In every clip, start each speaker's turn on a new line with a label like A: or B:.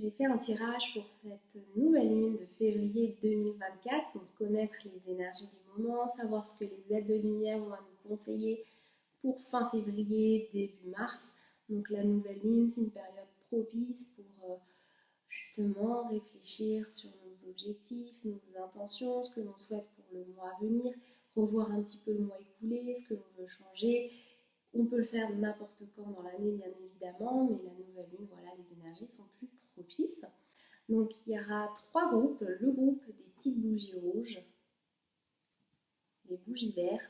A: J'ai fait un tirage pour cette nouvelle lune de février 2024, donc connaître les énergies du moment, savoir ce que les aides de lumière vont nous conseiller pour fin février, début mars. Donc la nouvelle lune, c'est une période propice pour justement réfléchir sur nos objectifs, nos intentions, ce que l'on souhaite pour le mois à venir, revoir un petit peu le mois écoulé, ce que l'on veut changer. On peut le faire n'importe quand dans l'année, bien évidemment, mais la nouvelle lune, voilà, les énergies sont plus propices. Donc il y aura trois groupes, le groupe des petites bougies rouges, les bougies vertes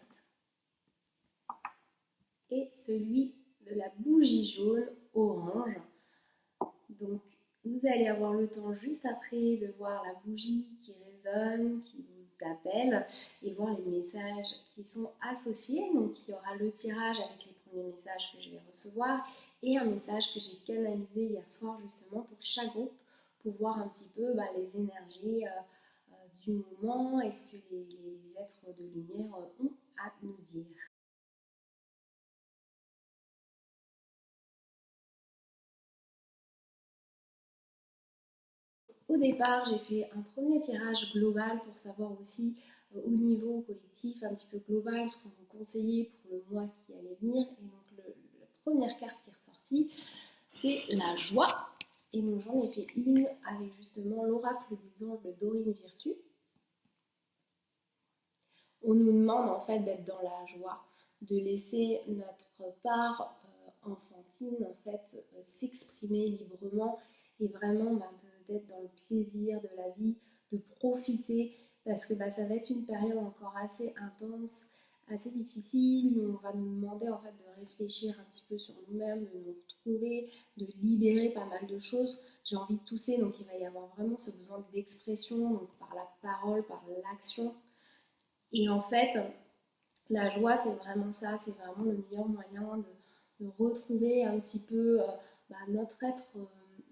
A: et celui de la bougie jaune orange. Donc vous allez avoir le temps juste après de voir la bougie qui résonne, qui vous appelle et voir les messages qui sont associés. Donc il y aura le tirage avec les premiers messages que je vais recevoir et un message que j'ai canalisé hier soir justement pour chaque groupe pour voir un petit peu les énergies du moment et ce que les êtres de lumière ont à nous dire. Au départ, j'ai fait un premier tirage global pour savoir aussi au niveau collectif, un petit peu global, ce qu'on vous conseillait pour le mois qui allait venir. Et donc la première carte qui est ressortie, c'est la joie. Et donc j'en ai fait une avec justement l'oracle des anges de Dorine Virtue. On nous demande en fait d'être dans la joie, de laisser notre part enfantine en fait s'exprimer librement et vraiment d'être dans le plaisir de la vie, de profiter parce que ça va être une période encore assez intense, assez difficile. On va nous demander en fait de réfléchir un petit peu sur nous-mêmes, de nous retrouver, de libérer pas mal de choses. J'ai envie de tousser, donc il va y avoir vraiment ce besoin d'expression, donc par la parole, par l'action. Et en fait, la joie, c'est vraiment ça, c'est vraiment le meilleur moyen de retrouver un petit peu notre être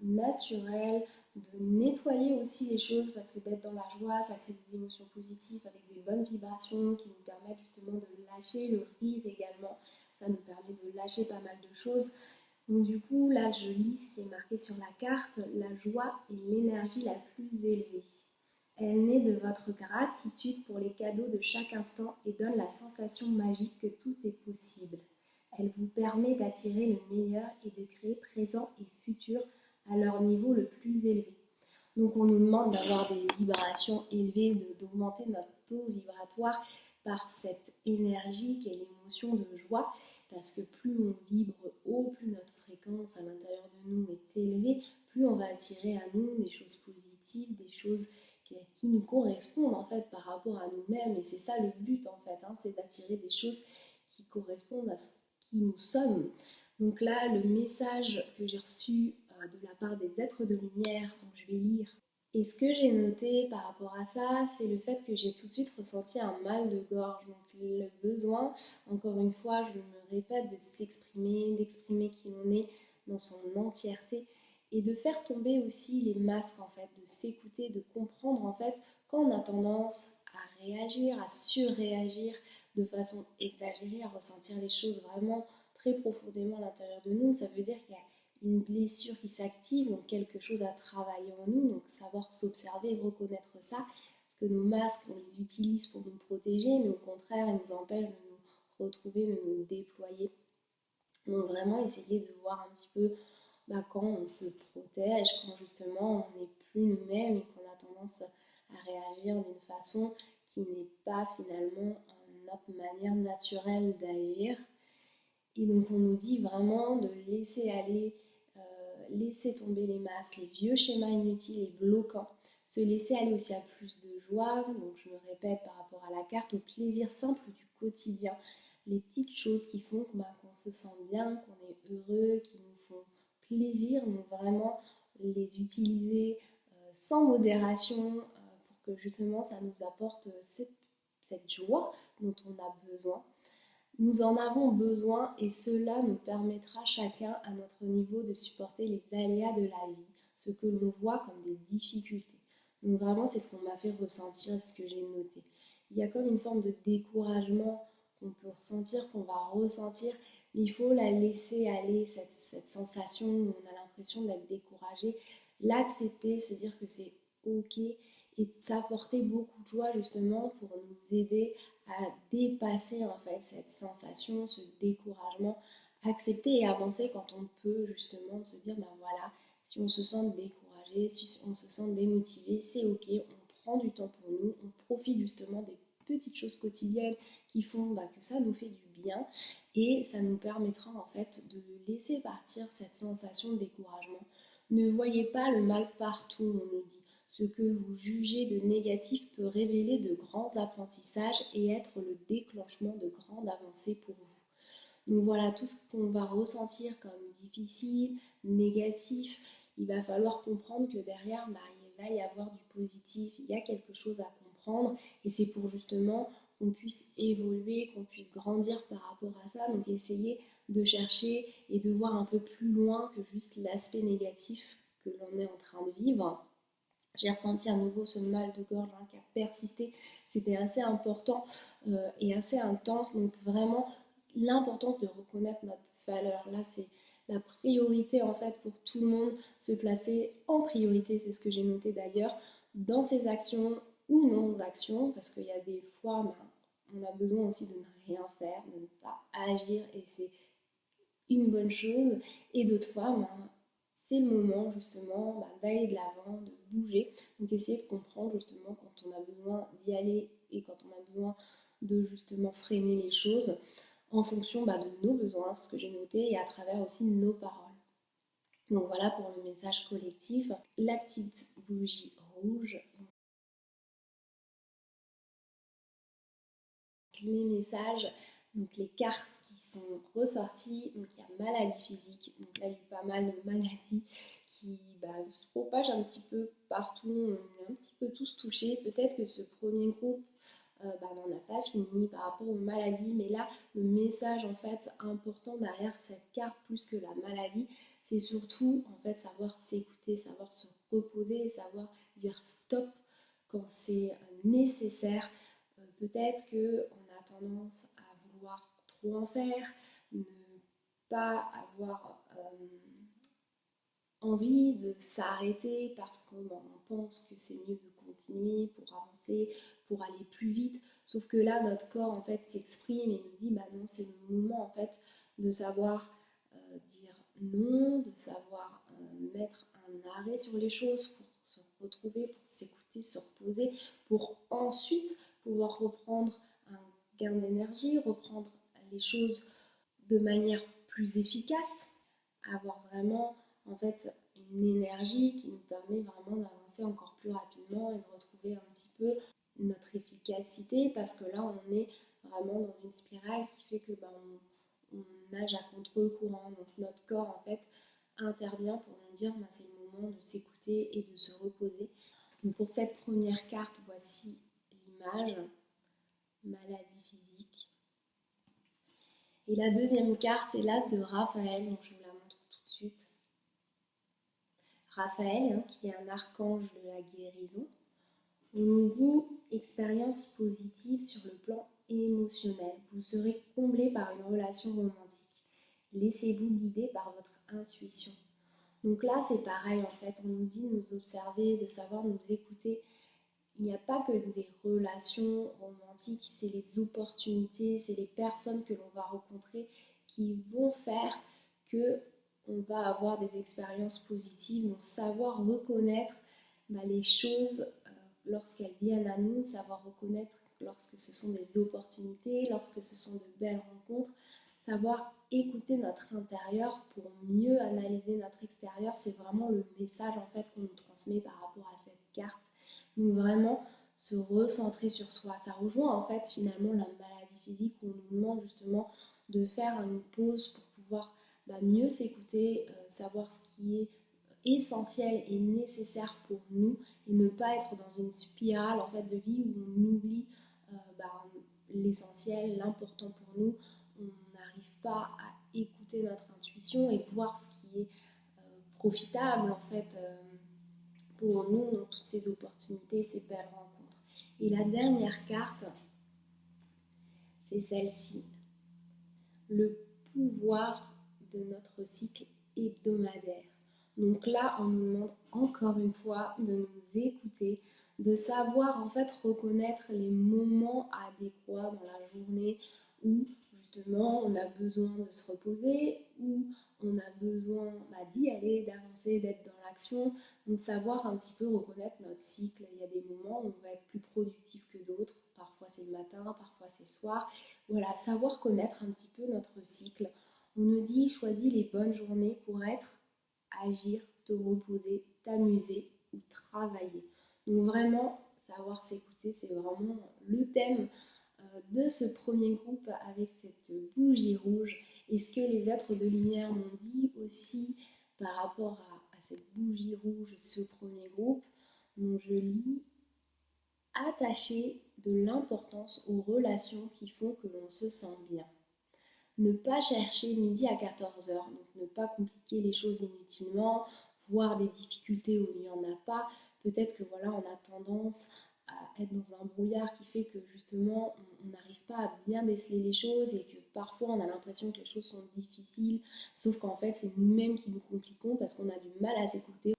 A: naturel, de nettoyer aussi les choses parce que d'être dans la joie, ça crée des émotions positives avec des bonnes vibrations qui nous permettent justement de lâcher le rire également. Ça nous permet de lâcher pas mal de choses. Donc du coup, là, je lis ce qui est marqué sur la carte. La joie est l'énergie la plus élevée. Elle naît de votre gratitude pour les cadeaux de chaque instant et donne la sensation magique que tout est possible. Elle vous permet d'attirer le meilleur et de créer présent et futur à leur niveau le plus élevé. Donc on nous demande d'avoir des vibrations élevées, d'augmenter notre taux vibratoire par cette énergie qui est l'émotion de joie, parce que plus on vibre haut, plus notre fréquence à l'intérieur de nous est élevée, plus on va attirer à nous des choses positives, des choses qui nous correspondent en fait par rapport à nous-mêmes. Et c'est ça le but en fait, c'est d'attirer des choses qui correspondent à ce qui nous sommes. Donc là, le message que j'ai reçu de la part des êtres de lumière, donc je vais lire. Et ce que j'ai noté par rapport à ça, c'est le fait que j'ai tout de suite ressenti un mal de gorge. Donc le besoin, encore une fois, je me répète, de s'exprimer, d'exprimer qui on est dans son entièreté et de faire tomber aussi les masques en fait, de s'écouter, de comprendre en fait quand on a tendance à réagir, à surréagir de façon exagérée, à ressentir les choses vraiment très profondément à l'intérieur de nous. Ça veut dire qu'il y a une blessure qui s'active, donc quelque chose à travailler en nous, donc savoir s'observer et reconnaître ça, parce que nos masques, on les utilise pour nous protéger, mais au contraire, ils nous empêchent de nous retrouver, de nous déployer. Donc vraiment essayer de voir un petit peu quand on se protège, quand justement on n'est plus nous-mêmes et qu'on a tendance à réagir d'une façon qui n'est pas finalement notre manière naturelle d'agir. Et donc on nous dit vraiment de laisser aller, laisser tomber les masques, les vieux schémas inutiles et bloquants, se laisser aller aussi à plus de joie, donc je me répète par rapport à la carte, au plaisir simple du quotidien, les petites choses qui font qu'on se sent bien, qu'on est heureux, qui nous font plaisir, donc vraiment les utiliser sans modération pour que justement ça nous apporte cette joie dont on a besoin. Nous en avons besoin et cela nous permettra chacun à notre niveau de supporter les aléas de la vie, ce que l'on voit comme des difficultés. Donc vraiment c'est ce qu'on m'a fait ressentir, ce que j'ai noté. Il y a comme une forme de découragement qu'on peut ressentir, qu'on va ressentir, mais il faut la laisser aller, cette sensation où on a l'impression d'être découragé. l'accepter, se dire que c'est ok et s'apporter beaucoup de joie justement pour nous aider à dépasser en fait cette sensation, ce découragement, accepter et avancer quand on peut justement se dire ben voilà, si on se sent découragé, si on se sent démotivé, c'est ok, on prend du temps pour nous, on profite justement des petites choses quotidiennes qui font que ça nous fait du bien et ça nous permettra en fait de laisser partir cette sensation de découragement. Ne voyez pas le mal partout, on nous dit. Ce que vous jugez de négatif peut révéler de grands apprentissages et être le déclenchement de grandes avancées pour vous. Donc voilà, tout ce qu'on va ressentir comme difficile, négatif, il va falloir comprendre que derrière, il va y avoir du positif, il y a quelque chose à comprendre et c'est pour justement qu'on puisse évoluer, qu'on puisse grandir par rapport à ça. Donc essayer de chercher et de voir un peu plus loin que juste l'aspect négatif que l'on est en train de vivre. J'ai ressenti à nouveau ce mal de gorge qui a persisté. C'était assez important et assez intense. Donc vraiment, l'importance de reconnaître notre valeur. Là, c'est la priorité en fait pour tout le monde. Se placer en priorité, c'est ce que j'ai noté d'ailleurs, dans ses actions ou non-actions. Parce qu'il y a des fois, on a besoin aussi de ne rien faire, de ne pas agir. Et c'est une bonne chose. Et d'autres fois, c'est le moment justement d'aller de l'avant, de bouger. Donc essayer de comprendre justement quand on a besoin d'y aller et quand on a besoin de justement freiner les choses en fonction de nos besoins, ce que j'ai noté, et à travers aussi nos paroles. Donc voilà pour le message collectif. La petite bougie rouge. Les messages, donc les cartes qui sont ressorties, donc il y a maladie physique, donc là il y a eu pas mal de maladies qui se propagent un petit peu partout, on est un petit peu tous touchés, peut-être que ce premier groupe n'en a pas fini par rapport aux maladies, mais là le message en fait important derrière cette carte plus que la maladie, c'est surtout en fait savoir s'écouter, savoir se reposer, savoir dire stop quand c'est nécessaire. Peut-être qu'on a tendance à vouloir trop en faire, ne pas avoir envie de s'arrêter parce qu'on pense que c'est mieux de continuer pour avancer, pour aller plus vite. Sauf que là, notre corps en fait s'exprime et nous dit non, c'est le moment en fait de savoir dire non, de savoir mettre un arrêt sur les choses pour se retrouver, pour s'écouter, se reposer, pour ensuite pouvoir reprendre un gain d'énergie, reprendre les choses de manière plus efficace, avoir vraiment en fait une énergie qui nous permet vraiment d'avancer encore plus rapidement et de retrouver un petit peu notre efficacité parce que là on est vraiment dans une spirale qui fait que on nage à contre-courant, donc notre corps en fait intervient pour nous dire c'est le moment de s'écouter et de se reposer. Donc pour cette première carte, voici l'image, maladie physique. Et la deuxième carte, c'est l'As de Raphaël, donc je vous la montre tout de suite. Raphaël, qui est un archange de la guérison, on nous dit expérience positive sur le plan émotionnel. Vous serez comblé par une relation romantique. Laissez-vous guider par votre intuition. Donc là, c'est pareil en fait. On nous dit de nous observer, de savoir nous écouter. Il n'y a pas que des relations romantiques, c'est les opportunités, c'est les personnes que l'on va rencontrer qui vont faire que on va avoir des expériences positives. Donc savoir reconnaître les choses lorsqu'elles viennent à nous, savoir reconnaître lorsque ce sont des opportunités, lorsque ce sont de belles rencontres, savoir écouter notre intérieur pour mieux analyser notre extérieur, c'est vraiment le message en fait qu'on nous transmet par rapport à cette carte. Donc vraiment se recentrer sur soi. Ça rejoint en fait finalement la maladie physique où on nous demande justement de faire une pause pour pouvoir mieux s'écouter, savoir ce qui est essentiel et nécessaire pour nous et ne pas être dans une spirale en fait de vie où on oublie l'essentiel, l'important pour nous. On n'arrive pas à écouter notre intuition et voir ce qui est profitable en fait pour nous dans toutes ces opportunités, ces belles rencontres. Et la dernière carte, c'est celle-ci, le pouvoir de notre cycle hebdomadaire. Donc là, on nous demande encore une fois de nous écouter, de savoir en fait reconnaître les moments adéquats dans la journée où justement on a besoin de se reposer, où on a besoin d'y aller, d'avancer, d'être dans l'action. Donc savoir un petit peu reconnaître notre cycle. Il y a des moments où on va être plus productif que d'autres. Parfois c'est le matin, parfois c'est le soir. Voilà, savoir connaître un petit peu notre cycle. On nous dit choisis les bonnes journées pour être, agir, te reposer, t'amuser ou travailler. Donc vraiment, savoir s'écouter, c'est vraiment le thème de ce premier groupe avec cette bougie rouge. Et ce que les êtres de lumière m'ont dit aussi par rapport à cette bougie rouge, ce premier groupe, donc je lis attacher de l'importance aux relations qui font que l'on se sent bien. Ne pas chercher midi à 14 heures, donc ne pas compliquer les choses inutilement, voir des difficultés où il n'y en a pas. Peut-être que voilà, on a tendance à être dans un brouillard qui fait que justement on n'arrive pas à bien déceler les choses et que parfois on a l'impression que les choses sont difficiles, sauf qu'en fait c'est nous-mêmes qui nous compliquons parce qu'on a du mal à s'écouter.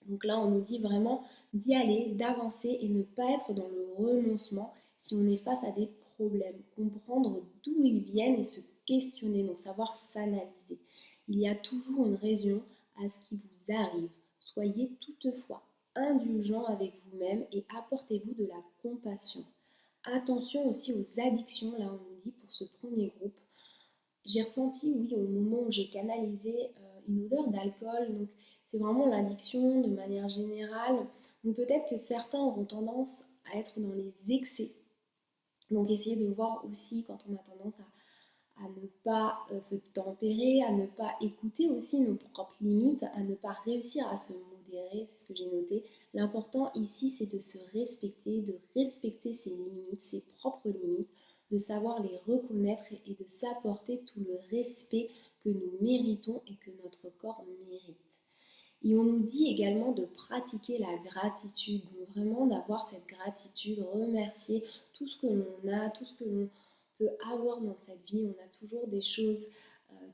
A: Donc là on nous dit vraiment d'y aller, d'avancer et ne pas être dans le renoncement si on est face à des problèmes, comprendre d'où ils viennent et se questionner, donc savoir s'analyser. Il y a toujours une raison à ce qui vous arrive. Soyez toutefois indulgent avec vous-même et apportez-vous de la compassion. Attention aussi aux addictions, là on nous dit pour ce premier groupe. J'ai ressenti, oui, au moment où j'ai canalisé une odeur d'alcool, donc c'est vraiment l'addiction de manière générale. Donc peut-être que certains auront tendance à être dans les excès. Donc essayer de voir aussi quand on a tendance à ne pas se tempérer, à ne pas écouter aussi nos propres limites, à ne pas réussir à se modérer, c'est ce que j'ai noté. L'important ici, c'est de se respecter, de respecter ses limites, ses propres limites, de savoir les reconnaître et de s'apporter tout le respect que nous méritons et que notre corps mérite. Et on nous dit également de pratiquer la gratitude, donc vraiment d'avoir cette gratitude, remercier tout ce que l'on a, tout ce que l'on peut avoir dans cette vie. On a toujours des choses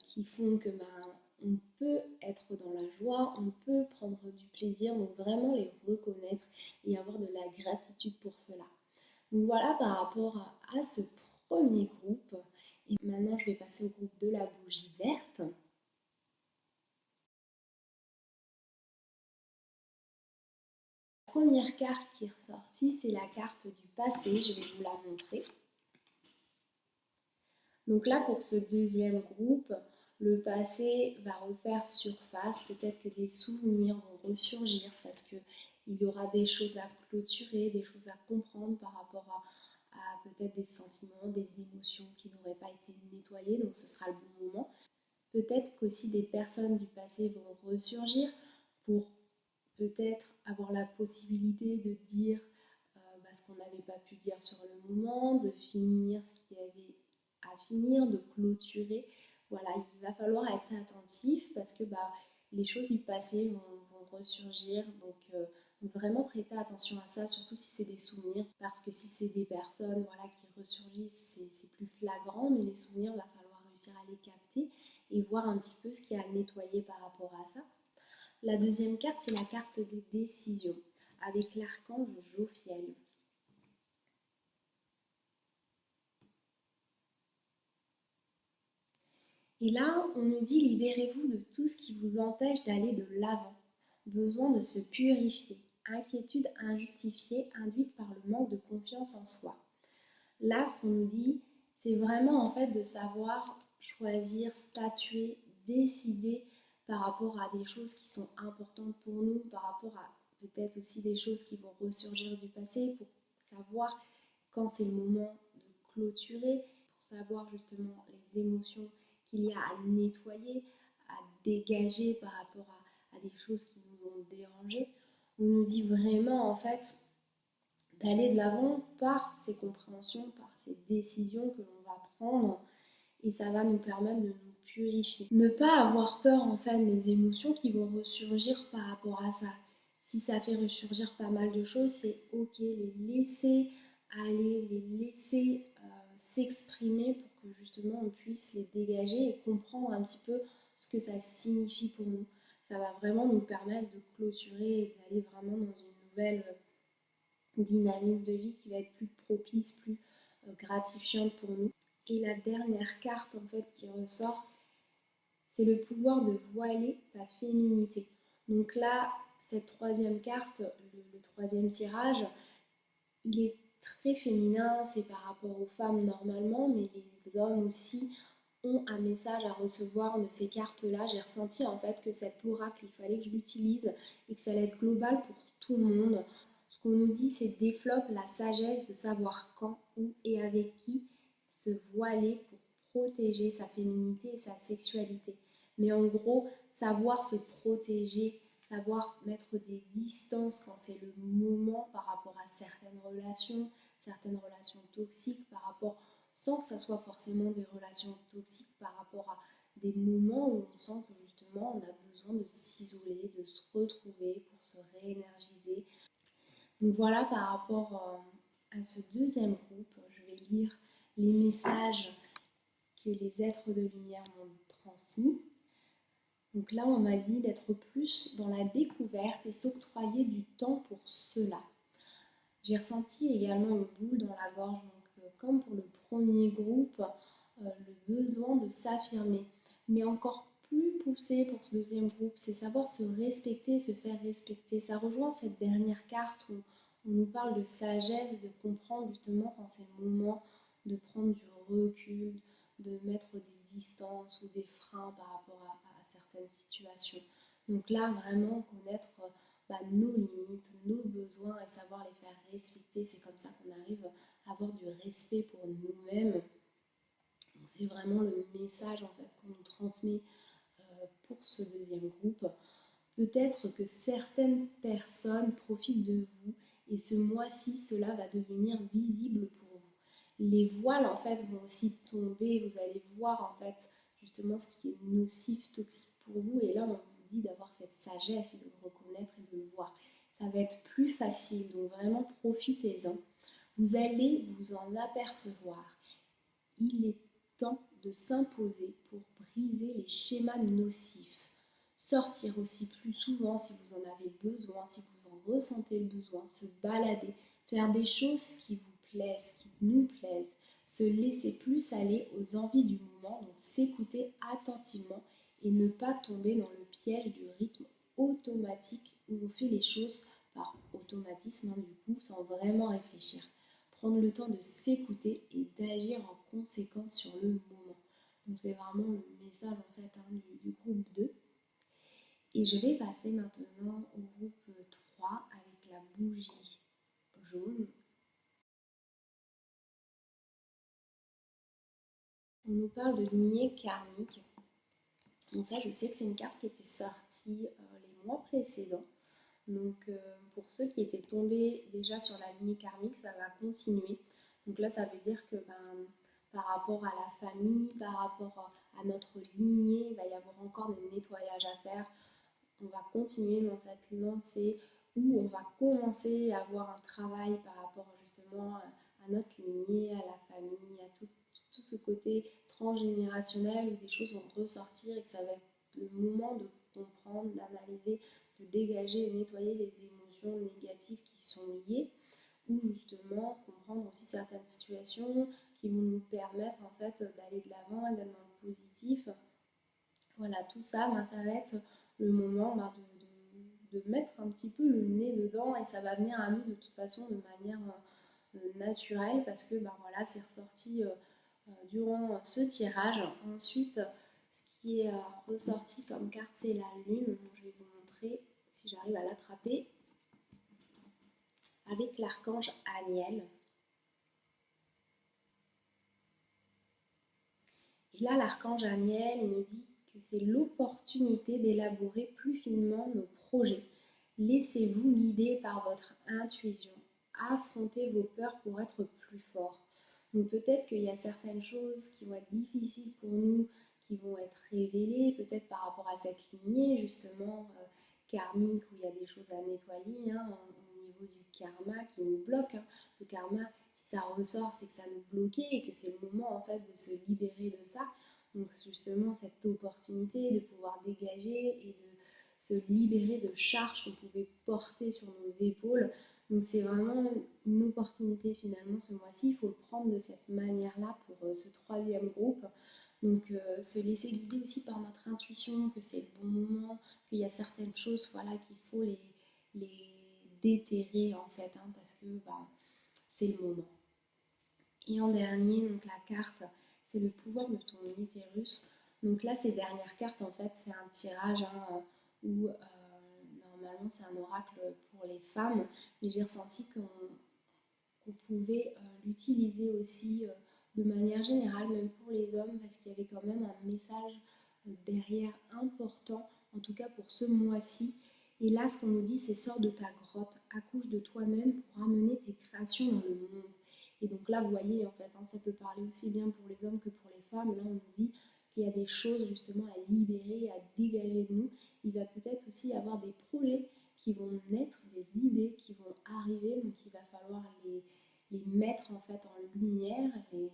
A: qui font que on peut être dans la joie, on peut prendre du plaisir, donc vraiment les reconnaître et avoir de la gratitude pour cela. Donc voilà par rapport à ce premier groupe. Et maintenant je vais passer au groupe de la bougie verte. La première carte qui est ressortie, c'est la carte du passé. Je vais vous la montrer. Donc là, pour ce deuxième groupe, le passé va refaire surface. Peut-être que des souvenirs vont ressurgir parce qu'il y aura des choses à clôturer, des choses à comprendre par rapport à peut-être des sentiments, des émotions qui n'auraient pas été nettoyées. Donc ce sera le bon moment. Peut-être qu'aussi des personnes du passé vont ressurgir pour peut-être avoir la possibilité de dire ce qu'on n'avait pas pu dire sur le moment, de finir ce qu'il y avait à finir, de clôturer. Voilà, il va falloir être attentif parce que les choses du passé vont ressurgir. Donc vraiment prêter attention à ça, surtout si c'est des souvenirs, parce que si c'est des personnes qui ressurgissent, c'est plus flagrant, mais les souvenirs, il va falloir réussir à les capter et voir un petit peu ce qu'il y a à nettoyer par rapport à ça. La deuxième carte, c'est la carte des décisions, avec l'archange Jophiel. Et là, on nous dit libérez-vous de tout ce qui vous empêche d'aller de l'avant. Besoin de se purifier. Inquiétude injustifiée induite par le manque de confiance en soi. Là, ce qu'on nous dit, c'est vraiment en fait de savoir choisir, statuer, décider par rapport à des choses qui sont importantes pour nous, par rapport à peut-être aussi des choses qui vont ressurgir du passé, pour savoir quand c'est le moment de clôturer, pour savoir justement les émotions qu'il y a à nettoyer, à dégager par rapport à des choses qui nous ont dérangé. On nous dit vraiment en fait d'aller de l'avant par ces compréhensions, par ces décisions que l'on va prendre et ça va nous permettre de nous purifier. Ne pas avoir peur en fait des émotions qui vont ressurgir par rapport à ça. Si ça fait ressurgir pas mal de choses, c'est ok, les laisser aller, les laisser s'exprimer pour que justement on puisse les dégager et comprendre un petit peu ce que ça signifie pour nous. ça va vraiment nous permettre de clôturer et d'aller vraiment dans une nouvelle dynamique de vie qui va être plus propice, plus gratifiante pour nous. Et la dernière carte en fait qui ressort, c'est le pouvoir de voiler ta féminité. Donc là, cette troisième carte, le troisième tirage, il est très féminin, c'est par rapport aux femmes normalement, mais les hommes aussi ont un message à recevoir de ces cartes-là. J'ai ressenti en fait que cet oracle, il fallait que je l'utilise et que ça allait être global pour tout le monde. Ce qu'on nous dit, c'est développe la sagesse de savoir quand, où et avec qui se voiler pour protéger sa féminité et sa sexualité. Mais en gros, savoir se protéger, savoir mettre des distances quand c'est le moment par rapport à certaines relations toxiques, par rapport, sans que ça soit forcément des relations toxiques, par rapport à des moments où on sent que justement on a besoin de s'isoler, de se retrouver pour se réénergiser. Donc voilà par rapport à ce deuxième groupe, je vais lire les messages que les êtres de lumière m'ont transmis. Donc là, on m'a dit d'être plus dans la découverte et s'octroyer du temps pour cela. J'ai ressenti également une boule dans la gorge, donc comme pour le premier groupe, le besoin de s'affirmer. Mais encore plus poussé pour ce deuxième groupe, c'est savoir se respecter, se faire respecter. Ça rejoint cette dernière carte où on nous parle de sagesse, de comprendre justement quand c'est le moment de prendre du recul, de mettre des distances ou des freins par rapport à certaines situations. Donc là, vraiment connaître nos limites, nos besoins et savoir les faire respecter. C'est comme ça qu'on arrive à avoir du respect pour nous-mêmes. Donc c'est vraiment le message en fait qu'on nous transmet pour ce deuxième groupe. Peut-être que certaines personnes profitent de vous et ce mois-ci, cela va devenir visible pour vous. Les voiles en fait vont aussi tomber, vous allez voir en fait justement ce qui est nocif, toxique pour vous et là on vous dit d'avoir cette sagesse et de le reconnaître et de le voir. Ça va être plus facile, donc vraiment profitez-en. Vous allez vous en apercevoir. Il est temps de s'imposer pour briser les schémas nocifs. Sortir aussi plus souvent si vous en avez besoin, si vous en ressentez le besoin, se balader, faire des choses qui vous plaisent, qui nous plaisent, se laisser plus aller aux envies du moment, donc s'écouter attentivement et ne pas tomber dans le piège du rythme automatique où on fait les choses par automatisme, du coup, sans vraiment réfléchir. Prendre le temps de s'écouter et d'agir en conséquence sur le moment. Donc c'est vraiment le message en fait du groupe 2. Et je vais passer maintenant au groupe 3 avec la bougie jaune. On nous parle de lignée karmique. Donc ça, je sais que c'est une carte qui était sortie les mois précédents. Donc pour ceux qui étaient tombés déjà sur la lignée karmique, ça va continuer. Donc là, ça veut dire que par rapport à la famille, par rapport à notre lignée, il va y avoir encore des nettoyages à faire. On va continuer dans cette lancée où on va commencer à avoir un travail par rapport justement à notre lignée, à la famille, à tout ce côté transgénérationnel où des choses vont ressortir et que ça va être le moment de comprendre, d'analyser, de dégager et nettoyer les émotions négatives qui sont liées ou justement comprendre aussi certaines situations qui vont nous permettre en fait d'aller de l'avant et d'être dans le positif. Voilà, tout ça, ça va être le moment de mettre un petit peu le nez dedans et ça va venir à nous de toute façon de manière naturelle parce que voilà, c'est ressorti durant ce tirage. Ensuite, ce qui est ressorti comme carte, c'est la lune. Donc, je vais vous montrer si j'arrive à l'attraper avec l'archange Aniel. Et là, l'archange Aniel, il nous dit que c'est l'opportunité d'élaborer plus finement nos projets. Laissez-vous guider par votre intuition. Affrontez vos peurs pour être plus fort. Donc peut-être qu'il y a certaines choses qui vont être difficiles pour nous, qui vont être révélées, peut-être par rapport à cette lignée justement karmique où il y a des choses à nettoyer au niveau du karma qui nous bloque. Le karma, si ça ressort, c'est que ça nous bloquait et que c'est le moment en fait de se libérer de ça. Donc justement cette opportunité de pouvoir dégager et de se libérer de charges qu'on pouvait porter sur nos épaules. Donc c'est vraiment une opportunité finalement ce mois-ci, il faut le prendre de cette manière-là pour ce troisième groupe. Donc se laisser guider aussi par notre intuition, que c'est le bon moment, qu'il y a certaines choses voilà, qu'il faut les déterrer en fait, hein, parce que bah, c'est le moment. Et en dernier, donc la carte, c'est le pouvoir de ton utérus. Donc là, ces dernières cartes, en fait, c'est un tirage hein, où normalement c'est un oracle pour les femmes, mais j'ai ressenti qu'on pouvait l'utiliser aussi de manière générale, même pour les hommes, parce qu'il y avait quand même un message derrière important, en tout cas pour ce mois-ci. Et là, ce qu'on nous dit, c'est sors de ta grotte, accouche de toi-même pour amener tes créations dans le monde. Et donc là, vous voyez, en fait, hein, ça peut parler aussi bien pour les hommes que pour les femmes. Là, on nous dit qu'il y a des choses justement à libérer, à dégager de nous. Il va peut-être aussi y avoir des projets qui vont naître, des idées qui vont arriver, donc il va falloir les mettre en fait en lumière, les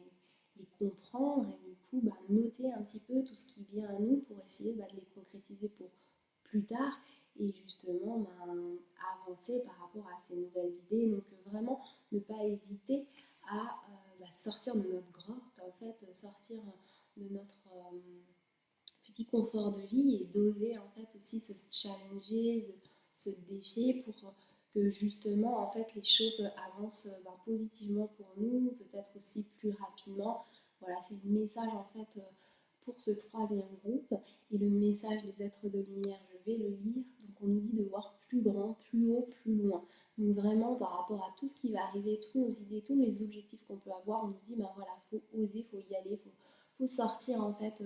A: comprendre et du coup bah, noter un petit peu tout ce qui vient à nous pour essayer bah, de les concrétiser pour plus tard et justement bah, avancer par rapport à ces nouvelles idées. Donc vraiment ne pas hésiter à bah, sortir de notre grotte, en fait, sortir de notre petit confort de vie et d'oser en fait aussi se challenger, de se défier pour que justement en fait les choses avancent ben, positivement pour nous, peut-être aussi plus rapidement. Voilà, c'est le message en fait pour ce troisième groupe et le message des êtres de lumière, je vais le lire. Donc on nous dit de voir plus grand, plus haut, plus loin. Donc vraiment par rapport à tout ce qui va arriver, toutes nos idées, tous les objectifs qu'on peut avoir, on nous dit ben voilà, faut oser, faut y aller, faut sortir en fait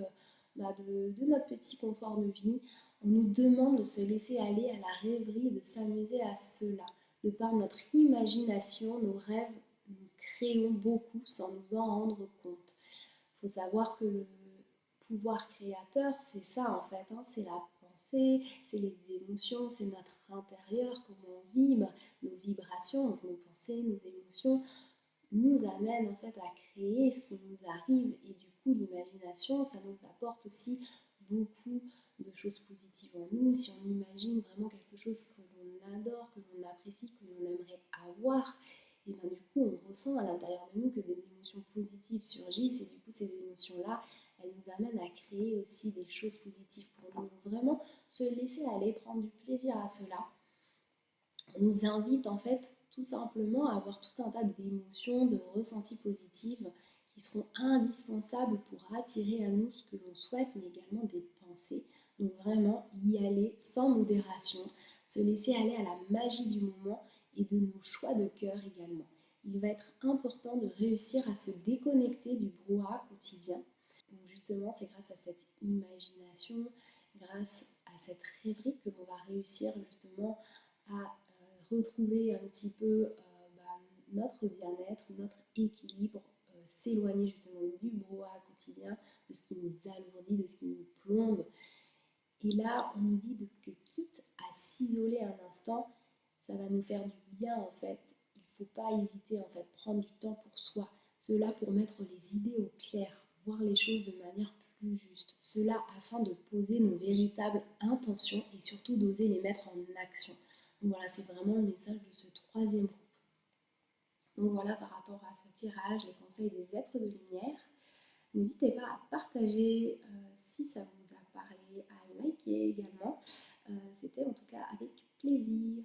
A: bah, de notre petit confort de vie. On nous demande de se laisser aller à la rêverie et de s'amuser à cela. De par notre imagination, nos rêves, nous créons beaucoup sans nous en rendre compte. Il faut savoir que le pouvoir créateur, c'est ça en fait, hein, c'est la pensée, c'est les émotions, c'est notre intérieur, comment on vibre, nos vibrations, donc nos pensées, nos émotions nous amène en fait à créer ce qui nous arrive et du coup l'imagination ça nous apporte aussi beaucoup de choses positives en nous. Si on imagine vraiment quelque chose que l'on adore, que l'on apprécie, que l'on aimerait avoir, et bien du coup on ressent à l'intérieur de nous que des émotions positives surgissent et du coup ces émotions là elles nous amènent à créer aussi des choses positives pour nous. Donc vraiment se laisser aller, prendre du plaisir à cela. On nous invite en fait tout simplement à avoir tout un tas d'émotions, de ressentis positifs qui seront indispensables pour attirer à nous ce que l'on souhaite, mais également des pensées. Donc vraiment y aller sans modération, se laisser aller à la magie du moment et de nos choix de cœur également. Il va être important de réussir à se déconnecter du brouhaha quotidien. Donc justement, c'est grâce à cette imagination, grâce à cette rêverie que l'on va réussir justement à retrouver un petit peu bah, notre bien-être, notre équilibre, s'éloigner justement du brouhaha quotidien, de ce qui nous alourdit, de ce qui nous plombe. Et là, on nous dit que quitte à s'isoler un instant, ça va nous faire du bien en fait. Il ne faut pas hésiter en fait, prendre du temps pour soi. Cela pour mettre les idées au clair, voir les choses de manière plus juste. Cela afin de poser nos véritables intentions et surtout d'oser les mettre en action. Donc voilà, c'est vraiment le message de ce troisième groupe. Donc voilà par rapport à ce tirage, les conseils des êtres de lumière. N'hésitez pas à partager si ça vous a parlé, à liker également. C'était en tout cas avec plaisir.